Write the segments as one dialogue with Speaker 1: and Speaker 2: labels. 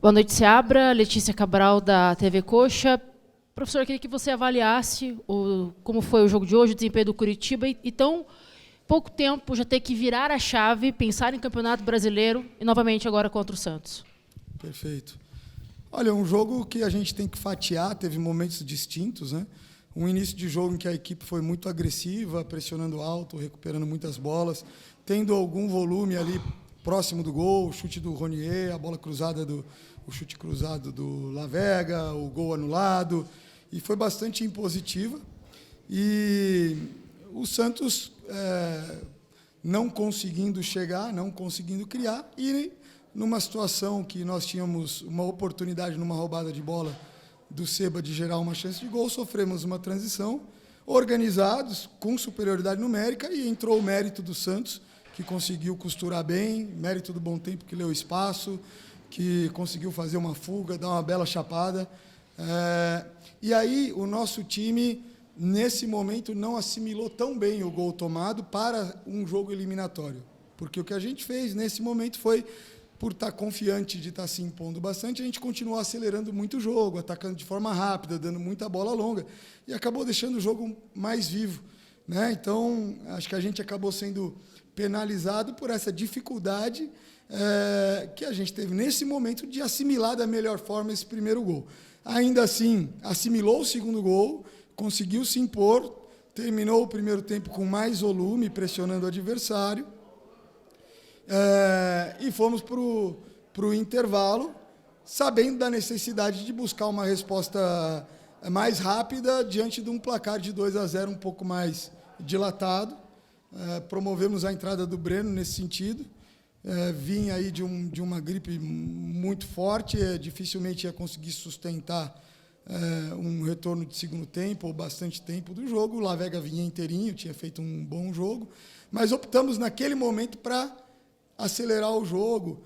Speaker 1: Boa noite, Seabra. Letícia Cabral, da TV Coxa. Professor, eu queria que você avaliasse como foi o jogo de hoje, o desempenho do Curitiba, e tão pouco tempo já ter que virar a chave, pensar em Campeonato Brasileiro, e novamente agora contra o Santos.
Speaker 2: Perfeito. Olha, um jogo que a gente tem que fatiar, teve momentos distintos, né? Um início de jogo em que a equipe foi muito agressiva, pressionando alto, recuperando muitas bolas, tendo algum volume ali próximo do gol, o chute do Ronier, a bola cruzada o chute cruzado do Lavega, o gol anulado, e foi bastante impositiva. E o Santos não conseguindo chegar, não conseguindo criar, e numa situação que nós tínhamos uma oportunidade numa roubada de bola do Seba de gerar uma chance de gol, sofremos uma transição, organizados, com superioridade numérica, e entrou o mérito do Santos, que conseguiu costurar bem, mérito do bom tempo, que leu espaço, que conseguiu fazer uma fuga, dar uma bela chapada. E aí o nosso time, nesse momento, não assimilou tão bem o gol tomado para um jogo eliminatório. Porque o que a gente fez nesse momento foi, por estar confiante de estar se impondo bastante, a gente continuou acelerando muito o jogo, atacando de forma rápida, dando muita bola longa, e acabou deixando o jogo mais vivo, né? Então, acho que a gente acabou sendo penalizado por essa dificuldade que a gente teve nesse momento de assimilar da melhor forma esse primeiro gol. Ainda assim, assimilou o segundo gol, conseguiu se impor, terminou o primeiro tempo com mais volume, pressionando o adversário, e fomos para o intervalo, sabendo da necessidade de buscar uma resposta mais rápida diante de um placar de 2-0 um pouco mais dilatado. Promovemos a entrada do Breno nesse sentido. Vinha aí de uma gripe muito forte, dificilmente ia conseguir sustentar um retorno de segundo tempo ou bastante tempo do jogo. O Lavega vinha inteirinho, tinha feito um bom jogo, mas optamos naquele momento para acelerar o jogo,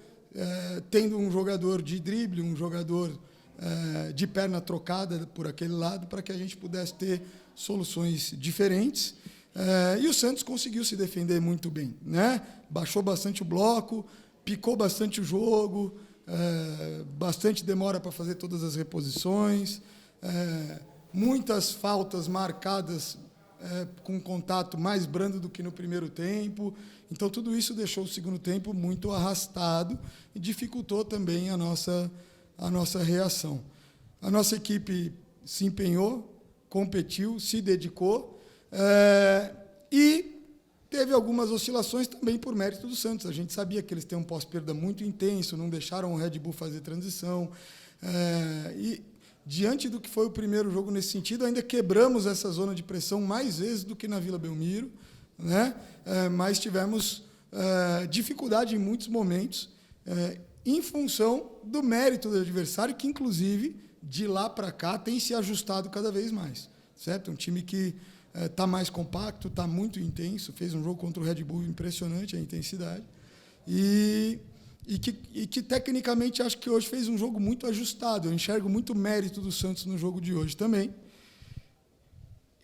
Speaker 2: tendo um jogador de drible, um jogador de perna trocada por aquele lado, para que a gente pudesse ter soluções diferentes. E o Santos conseguiu se defender muito bem, né? Baixou bastante o bloco, picou bastante o jogo, bastante demora para fazer todas as reposições, muitas faltas marcadas com contato mais brando do que no primeiro tempo. Então, tudo isso deixou o segundo tempo muito arrastado e dificultou também a nossa reação. A nossa equipe se empenhou, competiu, se dedicou, e teve algumas oscilações também por mérito do Santos. A gente sabia que eles têm um pós-perda muito intenso, não deixaram o Red Bull fazer transição. E, diante do que foi o primeiro jogo nesse sentido, ainda quebramos essa zona de pressão mais vezes do que na Vila Belmiro, né? Mas tivemos dificuldade em muitos momentos, em função do mérito do adversário, que, inclusive, de lá para cá, tem se ajustado cada vez mais. Certo? Um time que está mais compacto, está muito intenso, fez um jogo contra o Red Bull impressionante, a intensidade, e que tecnicamente acho que hoje fez um jogo muito ajustado. Eu enxergo muito mérito do Santos no jogo de hoje também.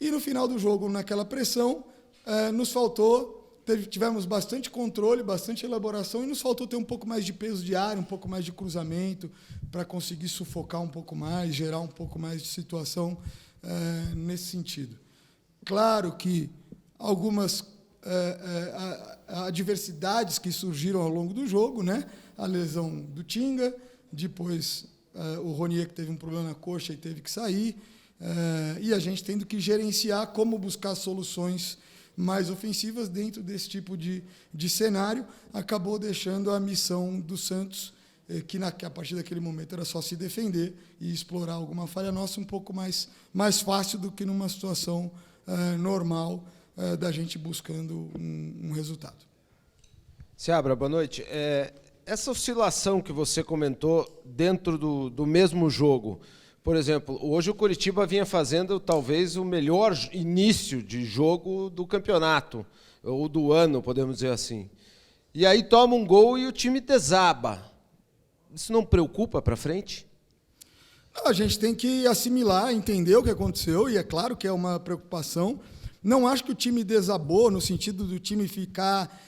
Speaker 2: E no final do jogo, naquela pressão, nos faltou, tivemos bastante controle, bastante elaboração, e nos faltou ter um pouco mais de peso de área, um pouco mais de cruzamento, para conseguir sufocar um pouco mais, gerar um pouco mais de situação nesse sentido. Claro que algumas adversidades que surgiram ao longo do jogo, né? A lesão do Tinga, depois o Ronier, que teve um problema na coxa e teve que sair, e a gente tendo que gerenciar como buscar soluções mais ofensivas dentro desse tipo de cenário, acabou deixando a missão do Santos, que a partir daquele momento era só se defender e explorar alguma falha nossa um pouco mais fácil do que numa situação normal da gente buscando um resultado.
Speaker 3: Seabra, boa noite. Essa oscilação que você comentou dentro do mesmo jogo, por exemplo, hoje o Curitiba vinha fazendo talvez o melhor início de jogo do campeonato, ou do ano, podemos dizer assim. E aí toma um gol e o time desaba. Isso não preocupa para frente?
Speaker 2: Não, a gente tem que assimilar, entender o que aconteceu, e é claro que é uma preocupação. Não acho que o time desabou, no sentido do time ficar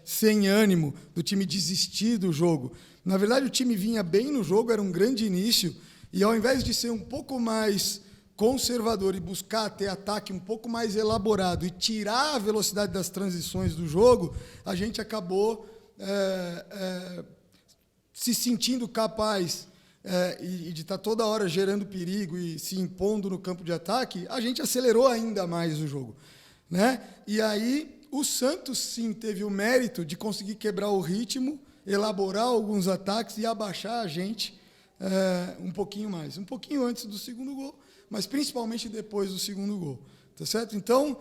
Speaker 2: sem ânimo, do time desistir do jogo. Na verdade, o time vinha bem no jogo, era um grande início, e ao invés de ser um pouco mais conservador e buscar ter ataque um pouco mais elaborado e tirar a velocidade das transições do jogo, a gente acabou se sentindo capaz e de estar toda hora gerando perigo e se impondo no campo de ataque, a gente acelerou ainda mais o jogo, né? E aí o Santos, sim, teve o mérito de conseguir quebrar o ritmo, elaborar alguns ataques e abaixar a gente um pouquinho mais. Um pouquinho antes do segundo gol, mas principalmente depois do segundo gol. Tá certo? Então,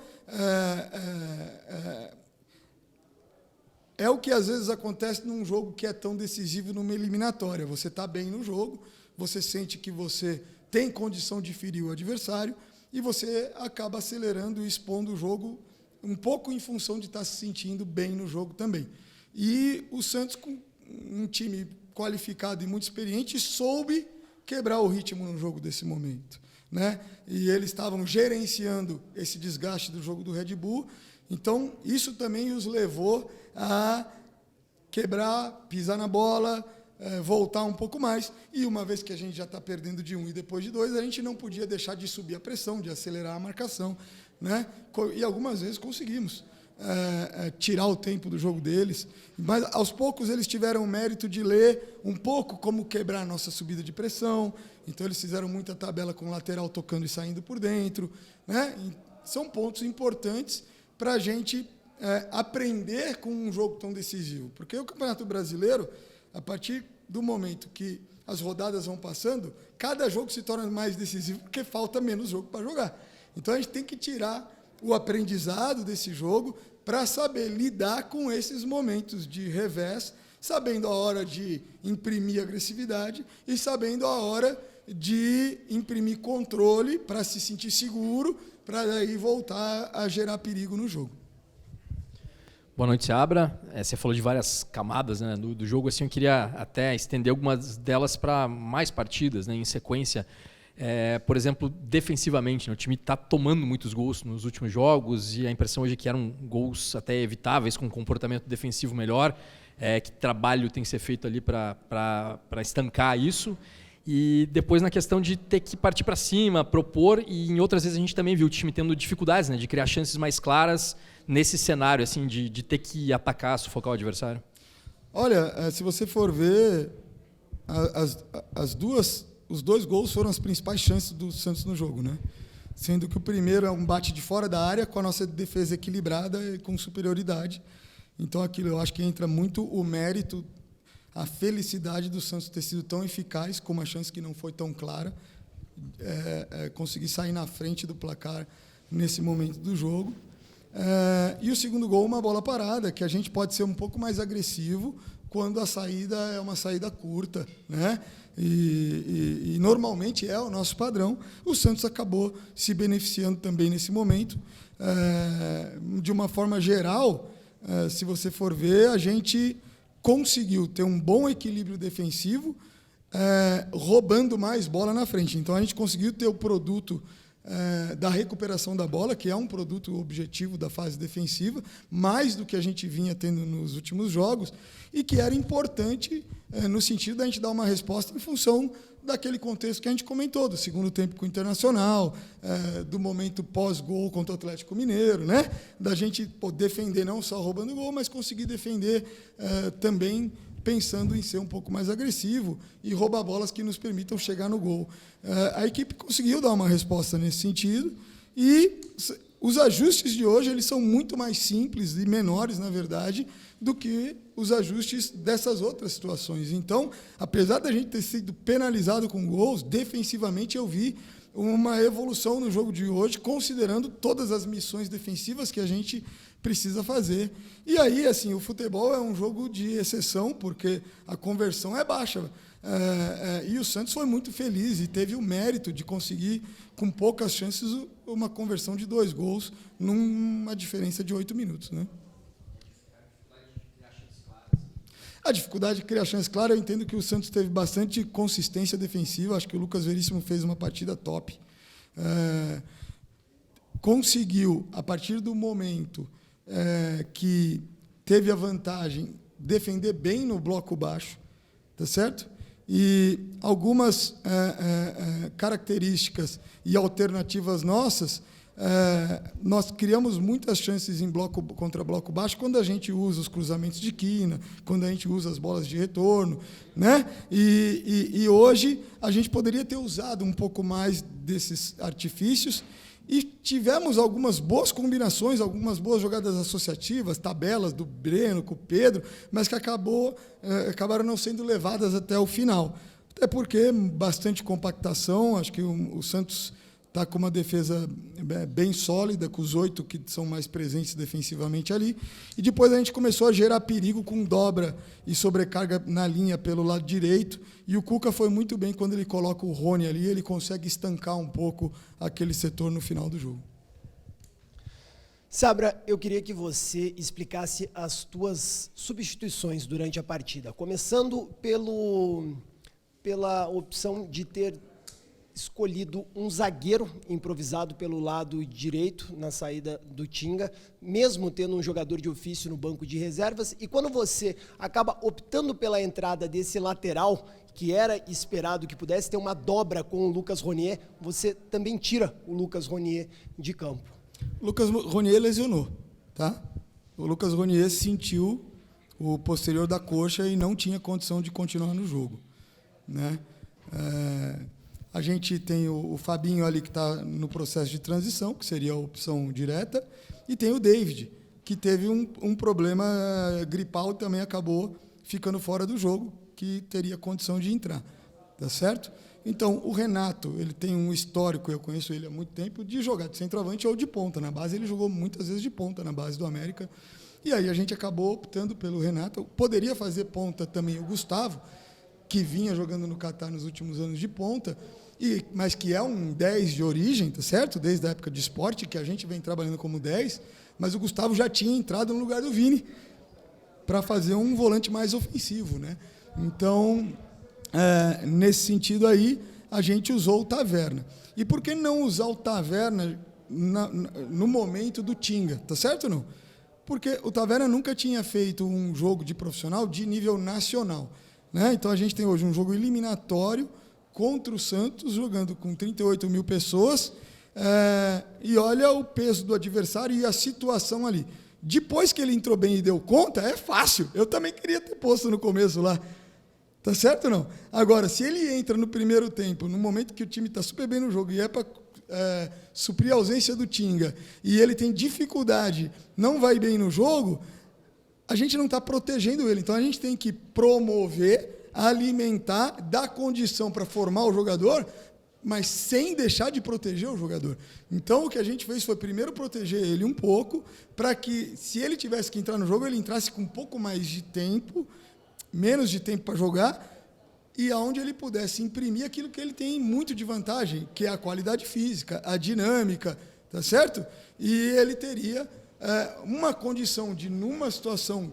Speaker 2: é o que às vezes acontece num jogo que é tão decisivo numa eliminatória. Você está bem no jogo, você sente que você tem condição de ferir o adversário e você acaba acelerando e expondo o jogo um pouco em função de estar se sentindo bem no jogo também. E o Santos, com um time qualificado e muito experiente, soube quebrar o ritmo no jogo desse momento, né? E eles estavam gerenciando esse desgaste do jogo do Red Bull, então isso também os levou a quebrar, pisar na bola, voltar um pouco mais, e uma vez que a gente já está perdendo de 1 e depois de 2, a gente não podia deixar de subir a pressão, de acelerar a marcação, né? E algumas vezes conseguimos tirar o tempo do jogo deles, mas aos poucos eles tiveram o mérito de ler um pouco como quebrar a nossa subida de pressão, então eles fizeram muita tabela com o lateral tocando e saindo por dentro, né? E são pontos importantes para a gente aprender com um jogo tão decisivo, porque o Campeonato Brasileiro, a partir do momento que as rodadas vão passando, cada jogo se torna mais decisivo porque falta menos jogo para jogar. Então a gente tem que tirar o aprendizado desse jogo para saber lidar com esses momentos de revés, sabendo a hora de imprimir agressividade e sabendo a hora de imprimir controle para se sentir seguro, para daí voltar a gerar perigo no jogo.
Speaker 4: Boa noite, Seabra. Você falou de várias camadas, né, do jogo. Assim, eu queria até estender algumas delas para mais partidas, né, em sequência. Por exemplo, defensivamente, né, o time está tomando muitos gols nos últimos jogos e a impressão hoje é que eram gols até evitáveis, com um comportamento defensivo melhor. Que trabalho tem que ser feito ali para estancar isso. E depois na questão de ter que partir para cima, propor, e em outras vezes a gente também viu o time tendo dificuldades, né, de criar chances mais claras nesse cenário, assim, de ter que atacar, sufocar o adversário.
Speaker 2: Olha, se você for ver, os 2 gols foram as principais chances do Santos no jogo, né? Sendo que o primeiro é um bate de fora da área, com a nossa defesa equilibrada e com superioridade. Então, aquilo eu acho que entra muito o mérito, a felicidade do Santos ter sido tão eficaz, com uma chance que não foi tão clara, conseguir sair na frente do placar nesse momento do jogo. E o segundo gol, uma bola parada, que a gente pode ser um pouco mais agressivo quando a saída é uma saída curta, né? E normalmente é o nosso padrão. O Santos acabou se beneficiando também nesse momento. De uma forma geral, se você for ver, a gente conseguiu ter um bom equilíbrio defensivo, roubando mais bola na frente. Então, a gente conseguiu ter o produto da recuperação da bola, que é um produto objetivo da fase defensiva, mais do que a gente vinha tendo nos últimos jogos, e que era importante no sentido da gente dar uma resposta em função daquele contexto que a gente comentou, do segundo tempo com o Internacional, do momento pós-gol contra o Atlético Mineiro, né? Da gente defender não só roubando gol, mas conseguir defender também pensando em ser um pouco mais agressivo e roubar bolas que nos permitam chegar no gol. A equipe conseguiu dar uma resposta nesse sentido e os ajustes de hoje eles são muito mais simples e menores, na verdade, do que os ajustes dessas outras situações. Então, apesar da gente ter sido penalizado com gols, defensivamente eu vi uma evolução no jogo de hoje, considerando todas as missões defensivas que a gente precisa fazer. E aí, assim, o futebol é um jogo de exceção, porque a conversão é baixa. E o Santos foi muito feliz e teve o mérito de conseguir, com poucas chances, uma conversão de 2 gols numa diferença de 8 minutos, né? A dificuldade de criar chances, claro, eu entendo que o Santos teve bastante consistência defensiva, acho que o Lucas Veríssimo fez uma partida top. Conseguiu, a partir do momento que teve a vantagem, defender bem no bloco baixo, tá certo? E algumas características e alternativas nossas, nós criamos muitas chances em bloco contra bloco baixo quando a gente usa os cruzamentos de quina, quando a gente usa as bolas de retorno, né? E hoje a gente poderia ter usado um pouco mais desses artifícios e tivemos algumas boas combinações, algumas boas jogadas associativas, tabelas do Breno com o Pedro, mas que acabaram não sendo levadas até o final. Até porque bastante compactação, acho que o Santos está com uma defesa bem sólida, com os 8 que são mais presentes defensivamente ali. E depois a gente começou a gerar perigo com dobra e sobrecarga na linha pelo lado direito. E o Cuca foi muito bem quando ele coloca o Rony ali, ele consegue estancar um pouco aquele setor no final do jogo.
Speaker 5: Sabra, eu queria que você explicasse as tuas substituições durante a partida, começando pela opção de ter escolhido um zagueiro improvisado pelo lado direito na saída do Tinga, mesmo tendo um jogador de ofício no banco de reservas, e quando você acaba optando pela entrada desse lateral, que era esperado que pudesse ter uma dobra com o Lucas Ronier, você também tira o Lucas Ronier de campo.
Speaker 2: O Lucas Ronier lesionou, tá? O Lucas Ronier sentiu o posterior da coxa e não tinha condição de continuar no jogo, né? A gente tem o Fabinho ali que está no processo de transição, que seria a opção direta, e tem o David, que teve um problema gripal e também acabou ficando fora do jogo, que teria condição de entrar, tá certo? Então, o Renato, ele tem um histórico, eu conheço ele há muito tempo, de jogar de centroavante ou de ponta. Na base, ele jogou muitas vezes de ponta, na base do América, e aí a gente acabou optando pelo Renato. Poderia fazer ponta também o Gustavo, que vinha jogando no Catar nos últimos anos de ponta, mas que é um 10 de origem, tá certo? Desde a época de esporte, que a gente vem trabalhando como 10, mas o Gustavo já tinha entrado no lugar do Vini para fazer um volante mais ofensivo, né? Então, nesse sentido aí, a gente usou o Taverna. E por que não usar o Taverna no momento do Tinga, tá certo ou não? Porque o Taverna nunca tinha feito um jogo de profissional de nível nacional, né? Então, a gente tem hoje um jogo eliminatório contra o Santos, jogando com 38 mil pessoas, e olha o peso do adversário e a situação ali. Depois que ele entrou bem e deu conta, é fácil. Eu também queria ter posto no começo lá. Tá certo ou não? Agora, se ele entra no primeiro tempo, no momento que o time está super bem no jogo e é para suprir a ausência do Tinga, e ele tem dificuldade, não vai bem no jogo, a gente não está protegendo ele. Então, a gente tem que promover, alimentar, dar condição para formar o jogador, mas sem deixar de proteger o jogador. Então, o que a gente fez foi primeiro proteger ele um pouco, para que, se ele tivesse que entrar no jogo, ele entrasse com um pouco mais de tempo, menos de tempo para jogar, e aonde ele pudesse imprimir aquilo que ele tem muito de vantagem, que é a qualidade física, a dinâmica, tá certo? E ele teria uma condição de, numa situação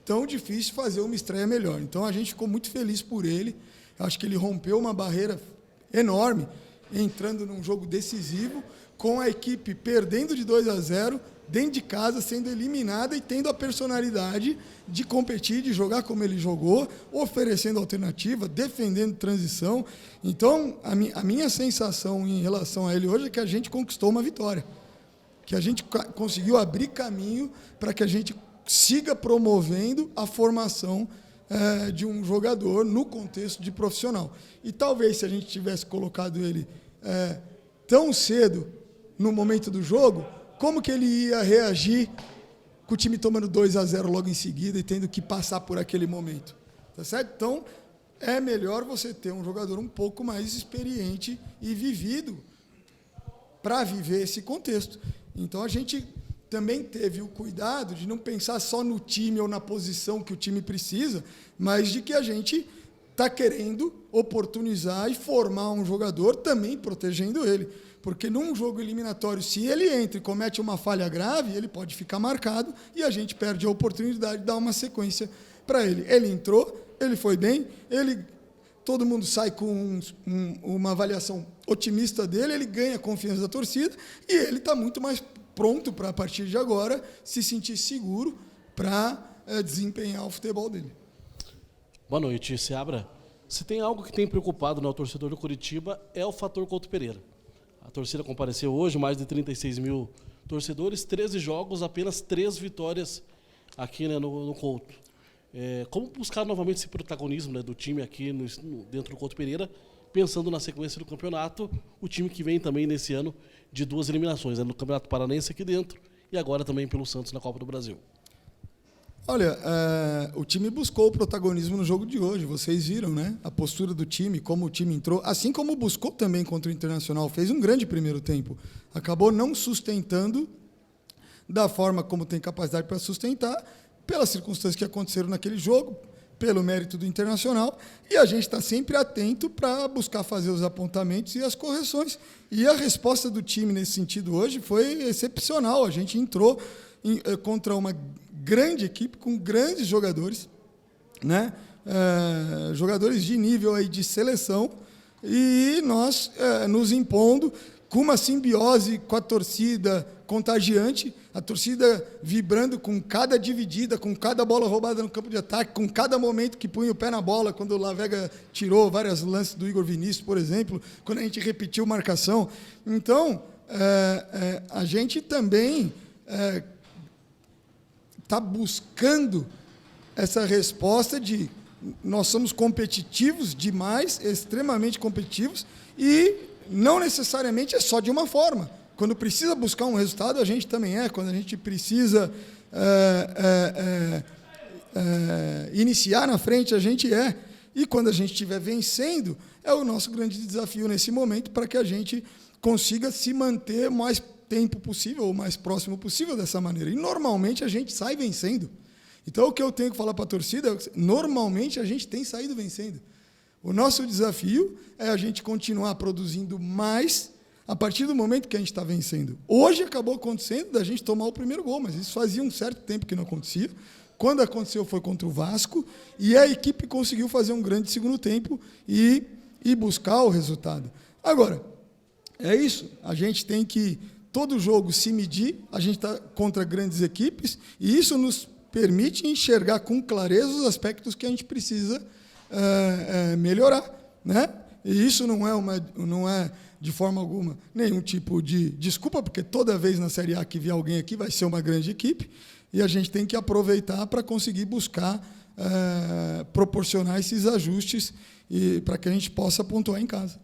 Speaker 2: tão difícil, fazer uma estreia melhor. Então, a gente ficou muito feliz por ele. Acho que ele rompeu uma barreira enorme, entrando num jogo decisivo, com a equipe perdendo de 2-0, dentro de casa, sendo eliminada e tendo a personalidade de competir, de jogar como ele jogou, oferecendo alternativa, defendendo transição. Então, a minha sensação em relação a ele hoje é que a gente conquistou uma vitória, que a gente conseguiu abrir caminho para que a gente siga promovendo a formação de um jogador no contexto de profissional. E talvez, se a gente tivesse colocado ele tão cedo no momento do jogo, como que ele ia reagir com o time tomando 2-0 logo em seguida e tendo que passar por aquele momento? Tá certo? Então, é melhor você ter um jogador um pouco mais experiente e vivido para viver esse contexto. Então, a gente também teve o cuidado de não pensar só no time ou na posição que o time precisa, mas de que a gente está querendo oportunizar e formar um jogador também protegendo ele. Porque num jogo eliminatório, se ele entra e comete uma falha grave, ele pode ficar marcado e a gente perde a oportunidade de dar uma sequência para ele. Ele entrou, ele foi bem, todo mundo sai com uma avaliação otimista dele, ele ganha a confiança da torcida e ele está muito mais pronto para, a partir de agora, se sentir seguro para desempenhar o futebol dele.
Speaker 6: Boa noite, Seabra. Se tem algo que tem preocupado no torcedor do Coritiba é o fator Couto Pereira. A torcida compareceu hoje, mais de 36 mil torcedores, 13 jogos, apenas 3 vitórias aqui, né, no Couto. Como buscar novamente esse protagonismo, né, do time aqui dentro do Couto Pereira, pensando na sequência do campeonato, o time que vem também nesse ano de 2 eliminações, né, no Campeonato Paranense aqui dentro e agora também pelo Santos na Copa do Brasil.
Speaker 2: Olha, o time buscou o protagonismo no jogo de hoje, vocês viram, né? A postura do time, como o time entrou, assim como buscou também contra o Internacional, fez um grande primeiro tempo. Acabou não sustentando da forma como tem capacidade para sustentar, pelas circunstâncias que aconteceram naquele jogo, pelo mérito do Internacional, e a gente está sempre atento para buscar fazer os apontamentos e as correções. E a resposta do time nesse sentido hoje foi excepcional. A gente entrou contra uma grande equipe, com grandes jogadores, né? Jogadores de nível aí de seleção, e nós nos impondo com uma simbiose com a torcida contagiante, a torcida vibrando com cada dividida, com cada bola roubada no campo de ataque, com cada momento que punha o pé na bola, quando o Lavega tirou vários lances do Igor Vinícius, por exemplo, quando a gente repetiu marcação. Então, a gente também está buscando essa resposta de nós somos competitivos demais, extremamente competitivos, e não necessariamente é só de uma forma. Quando precisa buscar um resultado, a gente também é. Quando a gente precisa iniciar na frente, a gente é. E quando a gente estiver vencendo, é o nosso grande desafio nesse momento para que a gente consiga se manter mais tempo possível, ou mais próximo possível dessa maneira. E normalmente a gente sai vencendo. Então o que eu tenho que falar para a torcida é que normalmente a gente tem saído vencendo. O nosso desafio é a gente continuar produzindo mais a partir do momento que a gente está vencendo. Hoje acabou acontecendo da gente tomar o primeiro gol, mas isso fazia um certo tempo que não acontecia. Quando aconteceu foi contra o Vasco, e a equipe conseguiu fazer um grande segundo tempo e buscar o resultado. Agora, é isso. A gente tem que todo jogo se medir, a gente está contra grandes equipes, e isso nos permite enxergar com clareza os aspectos que a gente precisa melhorar, né? E isso não é de forma alguma nenhum tipo de desculpa, porque toda vez na Série A que vier alguém aqui vai ser uma grande equipe, e a gente tem que aproveitar para conseguir buscar proporcionar esses ajustes para que a gente possa pontuar em casa.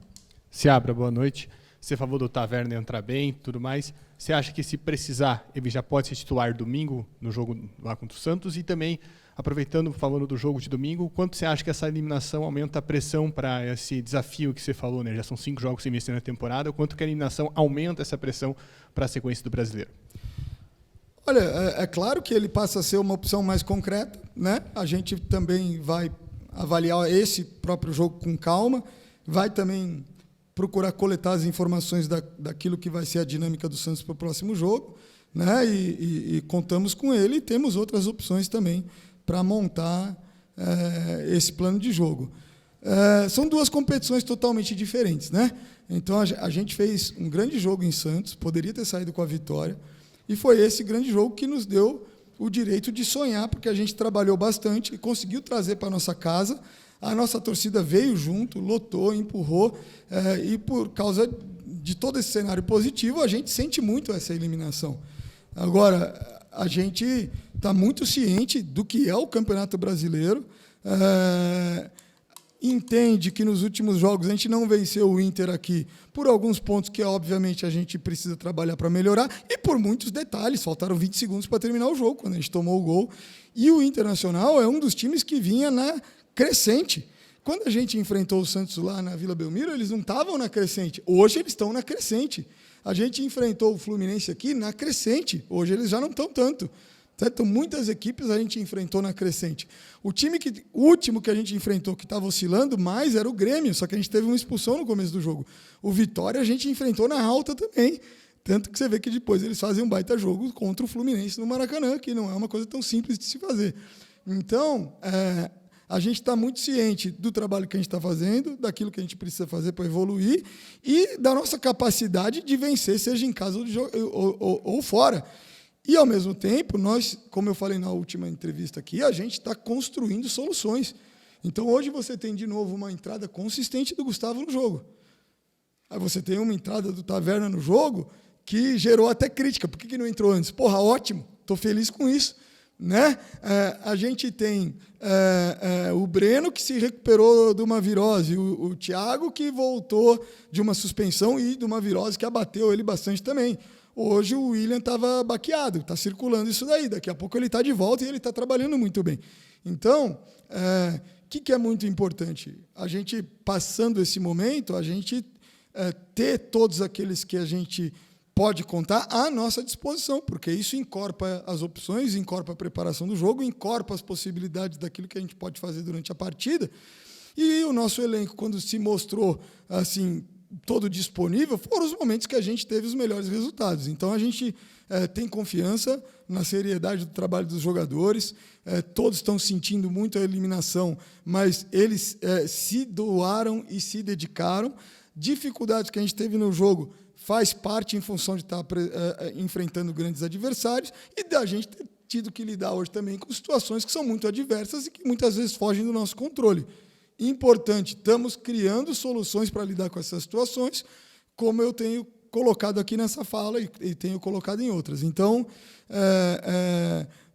Speaker 7: Seabra, boa noite. Você falou do Taverna entrar bem, tudo mais. Você acha que, se precisar, ele já pode ser titular domingo no jogo lá contra o Santos? E também, aproveitando, falando do jogo de domingo, quanto você acha que essa eliminação aumenta a pressão para esse desafio que você falou, né? Já são 5 jogos sem vencer na temporada. Quanto que a eliminação aumenta essa pressão para a sequência do Brasileiro?
Speaker 2: Olha, é claro que ele passa a ser uma opção mais concreta, né? A gente também vai avaliar esse próprio jogo com calma, vai também procurar coletar as informações daquilo que vai ser a dinâmica do Santos para o próximo jogo, né? E contamos com ele, e temos outras opções também para montar esse plano de jogo. São 2 competições totalmente diferentes, né? Então a gente fez um grande jogo em Santos, poderia ter saído com a vitória, e foi esse grande jogo que nos deu o direito de sonhar, porque a gente trabalhou bastante e conseguiu trazer para a nossa casa. A nossa torcida veio junto, lotou, empurrou, e por causa de todo esse cenário positivo, a gente sente muito essa eliminação. Agora, a gente está muito ciente do que é o Campeonato Brasileiro, entende que nos últimos jogos a gente não venceu o Inter aqui por alguns pontos que, obviamente, a gente precisa trabalhar para melhorar, e por muitos detalhes. Faltaram 20 segundos para terminar o jogo, quando a gente tomou o gol. E o Internacional é um dos times que vinha na crescente. Quando a gente enfrentou o Santos lá na Vila Belmiro, eles não estavam na crescente. Hoje eles estão na crescente. A gente enfrentou o Fluminense aqui na crescente. Hoje eles já não estão tanto. Certo? Muitas equipes a gente enfrentou na crescente. O último que a gente enfrentou, que estava oscilando mais, era o Grêmio, só que a gente teve uma expulsão no começo do jogo. O Vitória a gente enfrentou na alta também. Tanto que você vê que depois eles fazem um baita jogo contra o Fluminense no Maracanã, que não é uma coisa tão simples de se fazer. Então, a gente está muito ciente do trabalho que a gente está fazendo, daquilo que a gente precisa fazer para evoluir e da nossa capacidade de vencer, seja em casa ou fora. E, ao mesmo tempo, nós, como eu falei na última entrevista aqui, a gente está construindo soluções. Então, hoje você tem, de novo, uma entrada consistente do Gustavo no jogo. Aí você tem uma entrada do Taverna no jogo que gerou até crítica. Por que não entrou antes? Porra, ótimo, estou feliz com isso. Né? A gente tem o Breno, que se recuperou de uma virose, o Thiago, que voltou de uma suspensão e de uma virose que abateu ele bastante também. Hoje o William estava baqueado, está circulando isso daí. Daqui a pouco ele está de volta e ele está trabalhando muito bem. Então, o que é muito importante? A gente, passando esse momento, a gente ter todos aqueles que a gente pode contar à nossa disposição, porque isso encorpa as opções, encorpa a preparação do jogo, encorpa as possibilidades daquilo que a gente pode fazer durante a partida. E o nosso elenco, quando se mostrou assim todo disponível, foram os momentos que a gente teve os melhores resultados. Então, a gente tem confiança na seriedade do trabalho dos jogadores, todos estão sentindo muito a eliminação, mas eles se doaram e se dedicaram. Dificuldades que a gente teve no jogo faz parte em função de estar enfrentando grandes adversários e da gente ter tido que lidar hoje também com situações que são muito adversas e que muitas vezes fogem do nosso controle. Importante, estamos criando soluções para lidar com essas situações, como eu tenho colocado aqui nessa fala e tenho colocado em outras. Então,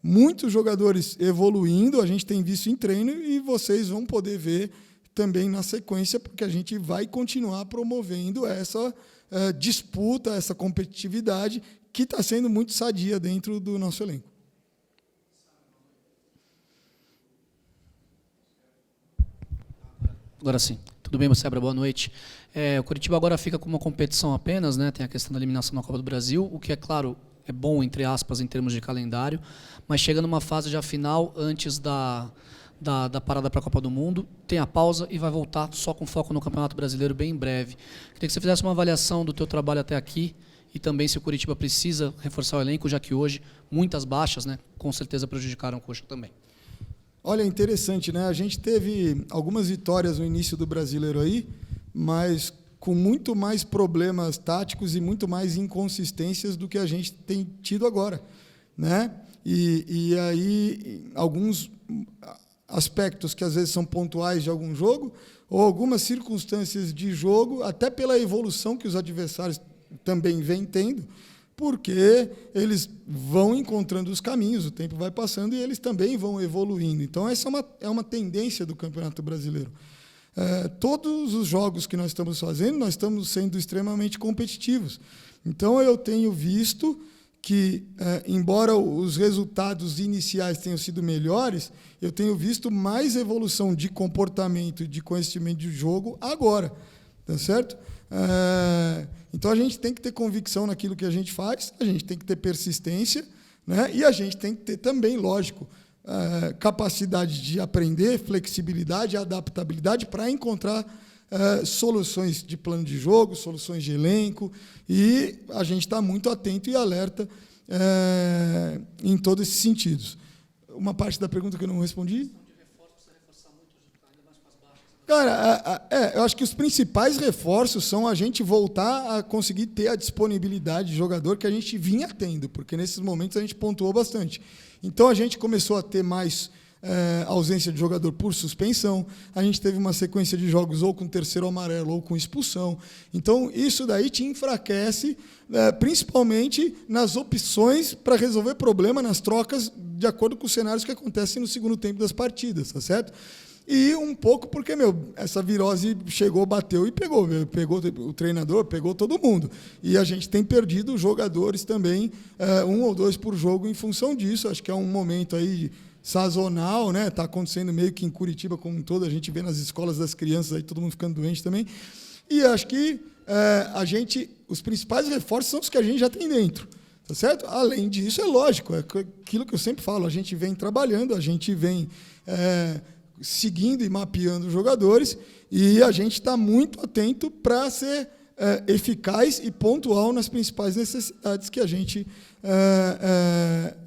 Speaker 2: muitos jogadores evoluindo, a gente tem visto em treino e vocês vão poder ver também na sequência, porque a gente vai continuar promovendo essa disputa, essa competitividade que está sendo muito sadia dentro do nosso elenco.
Speaker 8: Agora sim. Tudo bem, Seabra? Boa noite. O Coritiba agora fica com uma competição apenas, né? Tem a questão da eliminação na Copa do Brasil, o que, é claro, é bom, entre aspas, em termos de calendário, mas chega numa fase já final, antes da parada para a Copa do Mundo, tem a pausa e vai voltar só com foco no Campeonato Brasileiro bem em breve. Queria que você fizesse uma avaliação do teu trabalho até aqui e também se o Coritiba precisa reforçar o elenco, já que hoje muitas baixas, né, com certeza prejudicaram o Coxa também.
Speaker 2: Olha, interessante, né? A gente teve algumas vitórias no início do Brasileiro aí, mas com muito mais problemas táticos e muito mais inconsistências do que a gente tem tido agora, né? E aí alguns aspectos que às vezes são pontuais de algum jogo, ou algumas circunstâncias de jogo, até pela evolução que os adversários também vêm tendo, porque eles vão encontrando os caminhos, o tempo vai passando e eles também vão evoluindo. Então, essa é uma tendência do Campeonato Brasileiro. Todos os jogos que nós estamos fazendo, nós estamos sendo extremamente competitivos. Então, eu tenho visto que, embora os resultados iniciais tenham sido melhores, eu tenho visto mais evolução de comportamento e de conhecimento de jogo agora, tá certo? Então, a gente tem que ter convicção naquilo que a gente faz, a gente tem que ter persistência, né? E a gente tem que ter também, lógico, capacidade de aprender, flexibilidade, adaptabilidade para encontrar soluções de plano de jogo, soluções de elenco, e a gente está muito atento e alerta em todos esses sentidos. Uma parte da pergunta que eu não respondi? Cara, eu acho que os principais reforços são a gente voltar a conseguir ter a disponibilidade de jogador que a gente vinha tendo, porque nesses momentos a gente pontuou bastante. Então, a gente começou a ter mais ausência de jogador por suspensão, a gente teve uma sequência de jogos ou com terceiro amarelo ou com expulsão. Então, isso daí te enfraquece, principalmente nas opções para resolver problema, nas trocas, de acordo com os cenários que acontecem no segundo tempo das partidas, tá certo? E um pouco porque, essa virose chegou, bateu e pegou. Pegou o treinador, pegou todo mundo. E a gente tem perdido jogadores também, 1 ou 2 por jogo em função disso. Acho que é um momento aí sazonal, né? Está acontecendo meio que em Curitiba como um todo, a gente vê nas escolas das crianças aí todo mundo ficando doente também. E acho que os principais reforços são os que a gente já tem dentro. Tá certo? Além disso, é lógico, é aquilo que eu sempre falo, a gente vem trabalhando, a gente vem seguindo e mapeando os jogadores, e a gente está muito atento para ser eficaz e pontual nas principais necessidades que a gente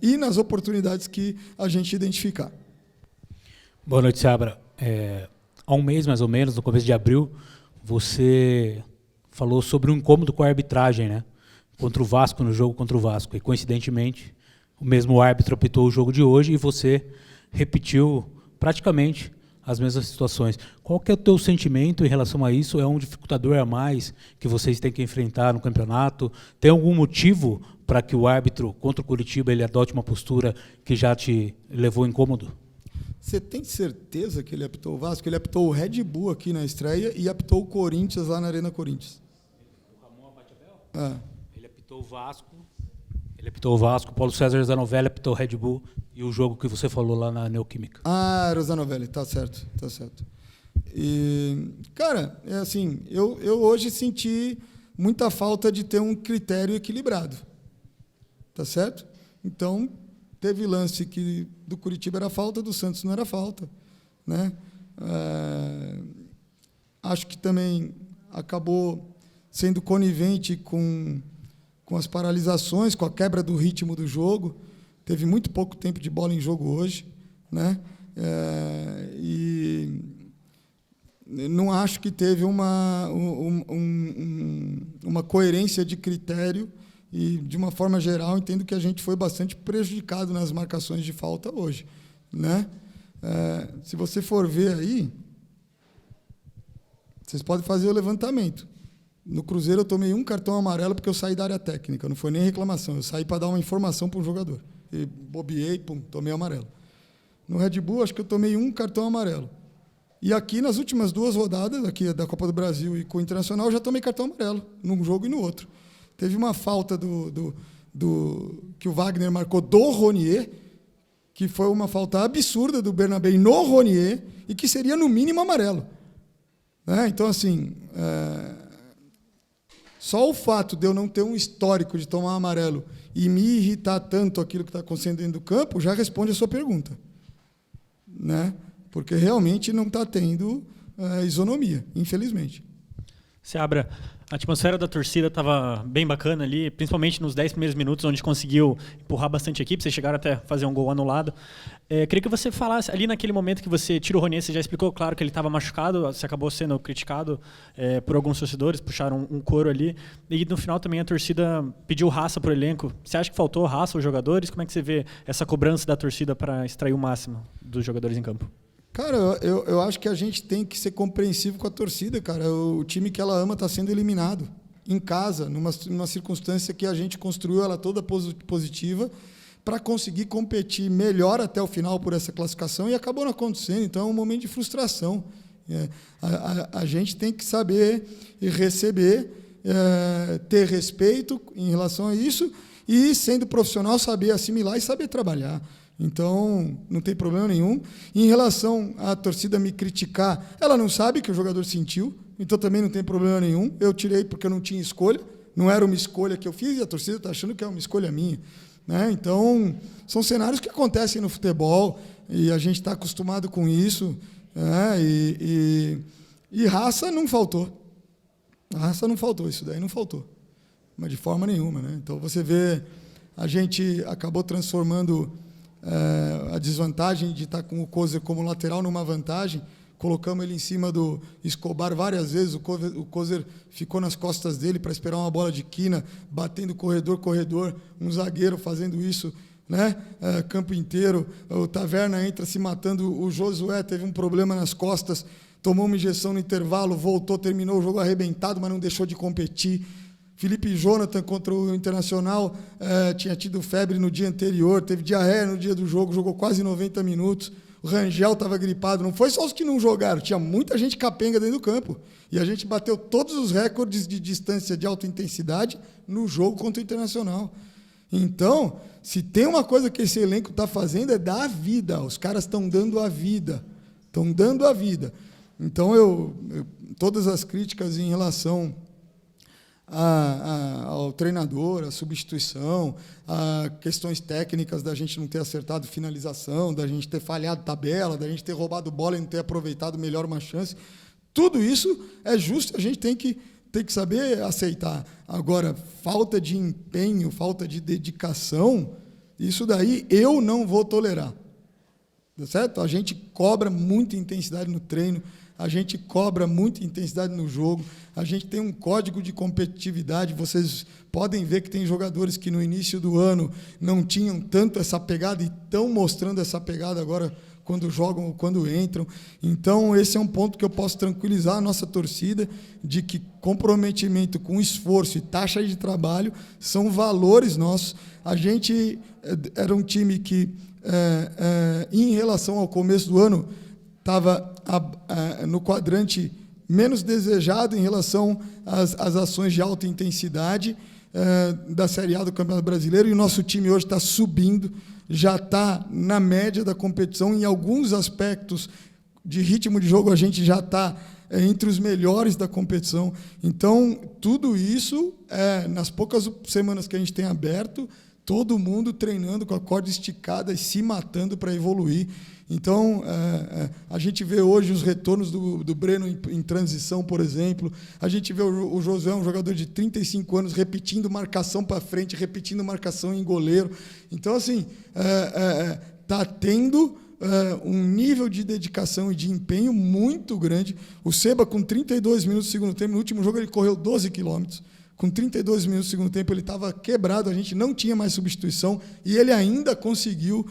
Speaker 2: e nas oportunidades que a gente identificar.
Speaker 9: Boa noite, Seabra. Há um mês, mais ou menos, no começo de abril, você falou sobre um incômodo com a arbitragem, né? Contra o Vasco, no jogo contra o Vasco. E, coincidentemente, o mesmo árbitro apitou o jogo de hoje e você repetiu praticamente as mesmas situações. Qual que é o teu sentimento em relação a isso? É um dificultador a mais que vocês têm que enfrentar no campeonato? Tem algum motivo para que o árbitro contra o Curitiba ele adote uma postura que já te levou incômodo?
Speaker 2: Você tem certeza que ele apitou o Vasco? Ele apitou o Red Bull aqui na estreia e apitou o Corinthians lá na Arena Corinthians.
Speaker 9: O Ramon Abate-Abel? Ele apitou o Vasco. Ele apitou o Vasco, Paulo César Zanovelli apitou o Red Bull e o jogo que você falou lá na Neoquímica.
Speaker 2: Era o Zanovelli, tá certo. E, cara, é assim, eu hoje senti muita falta de ter um critério equilibrado, tá certo? Então, teve lance que do Curitiba era falta, do Santos não era falta, né? Acho que também acabou sendo conivente com as paralisações, com a quebra do ritmo do jogo. Teve muito pouco tempo de bola em jogo hoje, né? E não acho que teve uma coerência de critério e, de uma forma geral, entendo que a gente foi bastante prejudicado nas marcações de falta hoje, né? Se você for ver aí, vocês podem fazer o levantamento. No Cruzeiro eu tomei um cartão amarelo porque eu saí da área técnica, não foi nem reclamação, eu saí para dar uma informação para um jogador. E bobeei, tomei amarelo. No Red Bull, acho que eu tomei um cartão amarelo. E aqui, nas últimas 2 rodadas, aqui da Copa do Brasil e com o Internacional, eu já tomei cartão amarelo, num jogo e no outro. Teve uma falta que o Wagner marcou do Ronier, que foi uma falta absurda do Bernabé no Ronier, e que seria, no mínimo, amarelo. Então, assim... Só o fato de eu não ter um histórico de tomar amarelo e me irritar tanto aquilo que está acontecendo dentro do campo já responde a sua pergunta, né? Porque realmente não está tendo isonomia, infelizmente.
Speaker 10: Seabra, a atmosfera da torcida estava bem bacana ali, principalmente nos 10 primeiros minutos, onde conseguiu empurrar bastante a equipe, vocês chegaram até a fazer um gol anulado. Queria que você falasse, ali naquele momento que você tira o Ronier, você já explicou, claro, que ele estava machucado, você acabou sendo criticado por alguns torcedores, puxaram um coro ali, e no final também a torcida pediu raça para o elenco. Você acha que faltou raça aos jogadores? Como é que você vê essa cobrança da torcida para extrair o máximo dos jogadores em campo?
Speaker 2: Cara, eu acho que a gente tem que ser compreensivo com a torcida, cara. O time que ela ama está sendo eliminado em casa, numa circunstância que a gente construiu ela toda positiva para conseguir competir melhor até o final por essa classificação e acabou não acontecendo. Então é um momento de frustração. A gente tem que saber receber, ter respeito em relação a isso e, sendo profissional, saber assimilar e saber trabalhar. Então, não tem problema nenhum. Em relação à torcida me criticar, ela não sabe que o jogador sentiu, então também não tem problema nenhum. Eu tirei porque eu não tinha escolha, não era uma escolha que eu fiz e a torcida está achando que é uma escolha minha, né? Então, são cenários que acontecem no futebol e a gente está acostumado com isso, né? E raça não faltou. A raça não faltou, isso daí não faltou, mas de forma nenhuma, né? Então, você vê, a gente acabou transformando a desvantagem de estar com o Kozer como lateral numa vantagem, colocamos ele em cima do Escobar várias vezes, o Kozer ficou nas costas dele para esperar uma bola de quina, batendo corredor, um zagueiro fazendo isso, né? Campo inteiro, o Taverna entra se matando, o Josué teve um problema nas costas, tomou uma injeção no intervalo, voltou, terminou o jogo arrebentado, mas não deixou de competir. Felipe Jonathan contra o Internacional tinha tido febre no dia anterior, teve diarreia no dia do jogo, jogou quase 90 minutos. O Rangel estava gripado, não foi só os que não jogaram, tinha muita gente capenga dentro do campo. E a gente bateu todos os recordes de distância de alta intensidade no jogo contra o Internacional. Então, se tem uma coisa que esse elenco está fazendo é dar a vida, os caras estão dando a vida. Estão dando a vida. Então, todas as críticas em relação ao treinador, a substituição, a questões técnicas da gente não ter acertado finalização, da gente ter falhado tabela, da gente ter roubado bola e não ter aproveitado melhor uma chance. Tudo isso é justo, a gente tem que saber aceitar. Agora, falta de empenho, falta de dedicação, isso daí eu não vou tolerar. Tá certo? A gente cobra muita intensidade no treino, a gente cobra muita intensidade no jogo, a gente tem um código de competitividade. Vocês podem ver que tem jogadores que no início do ano não tinham tanto essa pegada e estão mostrando essa pegada agora quando jogam ou quando entram. Então, esse é um ponto que eu posso tranquilizar a nossa torcida, de que comprometimento com esforço e taxa de trabalho são valores nossos. A gente era um time que, em relação ao começo do ano, estava no quadrante menos desejado em relação às ações de alta intensidade da Série A do Campeonato Brasileiro, e o nosso time hoje está subindo, já está na média da competição. Em alguns aspectos de ritmo de jogo, a gente já está entre os melhores da competição. Então, tudo isso, nas poucas semanas que a gente tem aberto, todo mundo treinando com a corda esticada e se matando para evoluir. Então, a gente vê hoje os retornos do Breno em transição, por exemplo. A gente vê o Josué, um jogador de 35 anos, repetindo marcação para frente, repetindo marcação em goleiro. Então, assim, está tendo um nível de dedicação e de empenho muito grande. O Seba, com 32 minutos do segundo tempo, no último jogo ele correu 12 quilômetros. Com 32 minutos do segundo tempo, ele estava quebrado, a gente não tinha mais substituição, e ele ainda conseguiu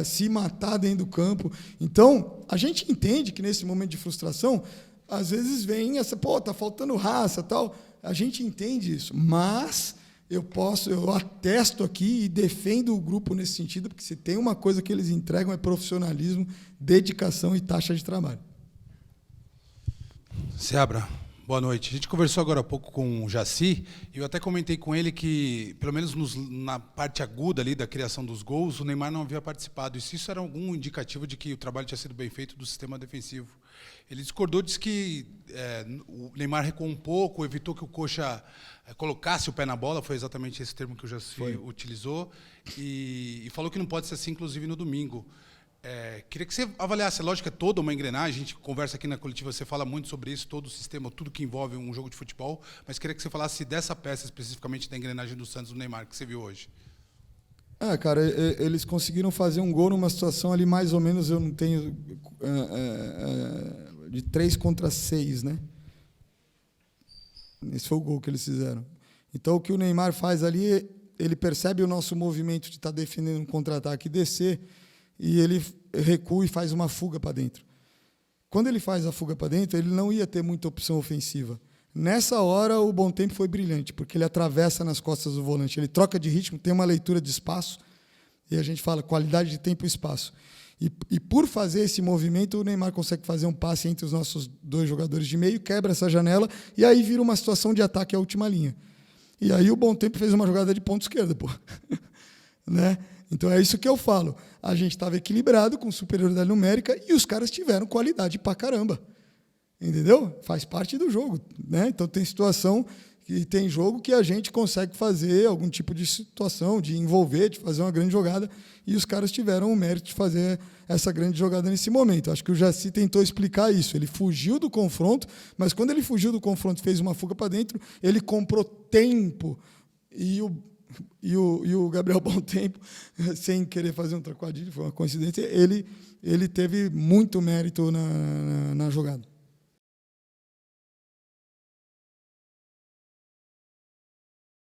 Speaker 2: se matar dentro do campo. Então, a gente entende que nesse momento de frustração, às vezes vem essa, tá faltando raça, tal. A gente entende isso, mas eu atesto aqui e defendo o grupo nesse sentido, porque se tem uma coisa que eles entregam é profissionalismo, dedicação e taxa de trabalho.
Speaker 11: Seabra, boa noite. A gente conversou agora há pouco com o Jaci, e eu até comentei com ele que, pelo menos na parte aguda ali da criação dos gols, o Neymar não havia participado. E se isso era algum indicativo de que o trabalho tinha sido bem feito do sistema defensivo. Ele discordou, disse que o Neymar recuou um pouco, evitou que o Coxa colocasse o pé na bola, foi exatamente esse termo que o Jaci utilizou, e falou que não pode ser assim, inclusive, no domingo. Queria que você avaliasse, a lógica é toda uma engrenagem, a gente conversa aqui na coletiva, você fala muito sobre isso, todo o sistema, tudo que envolve um jogo de futebol, mas queria que você falasse dessa peça especificamente da engrenagem do Santos, do Neymar, que você viu hoje.
Speaker 2: Cara, eles conseguiram fazer um gol numa situação ali mais ou menos, eu não tenho, de 3 contra 6, né? Esse foi o gol que eles fizeram. Então, o que o Neymar faz ali, ele percebe o nosso movimento de estar defendendo um contra-ataque e descer, e ele recua e faz uma fuga para dentro. Quando ele faz a fuga para dentro, ele não ia ter muita opção ofensiva. Nessa hora, o Bom Tempo foi brilhante, porque ele atravessa nas costas do volante, ele troca de ritmo, tem uma leitura de espaço, e a gente fala qualidade de tempo e espaço. E por fazer esse movimento, o Neymar consegue fazer um passe entre os nossos 2 jogadores de meio, quebra essa janela, e aí vira uma situação de ataque à última linha. E aí o Bom Tempo fez uma jogada de ponta esquerda, pô. Né? Então é isso que eu falo. A gente estava equilibrado, com superioridade numérica, e os caras tiveram qualidade pra caramba. Entendeu? Faz parte do jogo, né? Então tem situação e tem jogo que a gente consegue fazer algum tipo de situação, de envolver, de fazer uma grande jogada, e os caras tiveram o mérito de fazer essa grande jogada nesse momento. Acho que o Jaci tentou explicar isso. Ele fugiu do confronto, mas quando ele fugiu do confronto e fez uma fuga para dentro, ele comprou tempo. E o Gabriel Bom Tempo, sem querer fazer um trocadilho, foi uma coincidência, ele teve muito mérito na jogada.